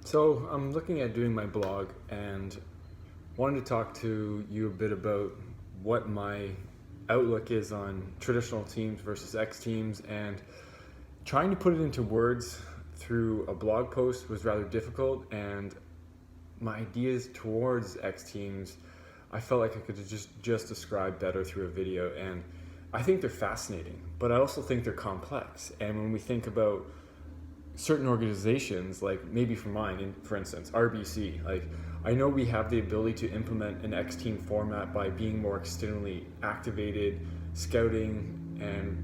So I'm looking at doing my blog and wanted to talk to you a bit about what my outlook is on traditional teams versus X teams, and trying to put it into words through a blog post was rather difficult, and my ideas towards X teams I felt like I could just describe better through a video. And I think they're fascinating, but I also think they're complex. And when we think about certain organizations, like maybe for mine, for instance, RBC, like I know we have the ability to implement an X team format by being more externally activated, scouting, and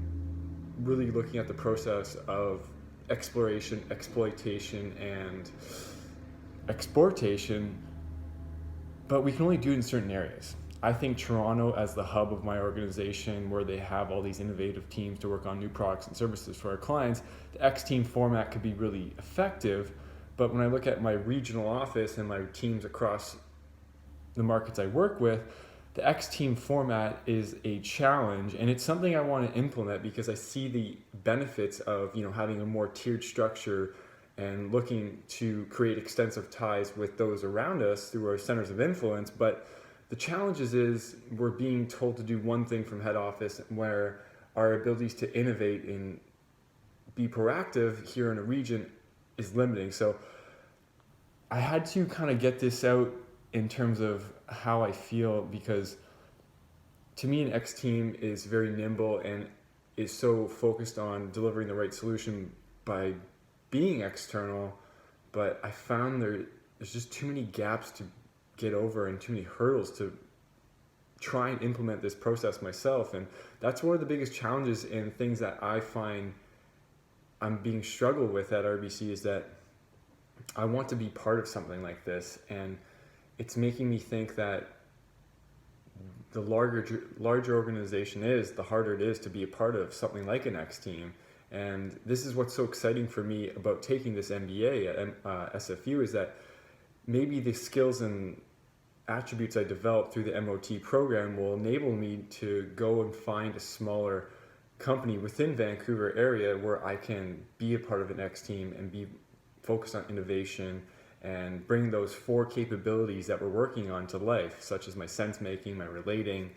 really looking at the process of exploration, exploitation, and exportation, but we can only do it in certain areas. I think Toronto, as the hub of my organization, where they have all these innovative teams to work on new products and services for our clients, the X team format could be really effective. But when I look at my regional office and my teams across the markets I work with, the X team format is a challenge, and it's something I want to implement because I see the benefits of having a more tiered structure and looking to create extensive ties with those around us through our centers of influence. But the challenges is we're being told to do one thing from head office, where our abilities to innovate and be proactive here in a region is limiting. So I had to kind of get this out in terms of how I feel, because to me an X team is very nimble and is so focused on delivering the right solution by being external, but I found there's just too many gaps to get over and too many hurdles to try and implement this process myself. And that's one of the biggest challenges and things that I find I'm being struggled with at RBC, is that I want to be part of something like this, and it's making me think that the larger organization is, the harder it is to be a part of something like an X team. And this is what's so exciting for me about taking this MBA at SFU, is that maybe the skills and attributes I developed through the MOT program will enable me to go and find a smaller company within Vancouver area where I can be a part of an X team and be focused on innovation and bring those four capabilities that we're working on to life, such as my sense making, my relating,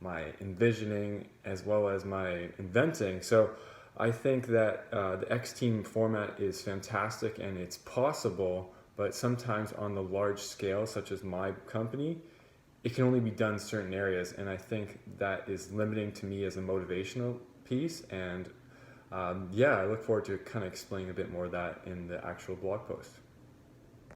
my envisioning, as well as my inventing. So I think that the X team format is fantastic and it's possible, but sometimes on the large scale, such as my company, it can only be done in certain areas. And I think that is limiting to me as a motivational piece. And I look forward to kind of explaining a bit more of that in the actual blog post.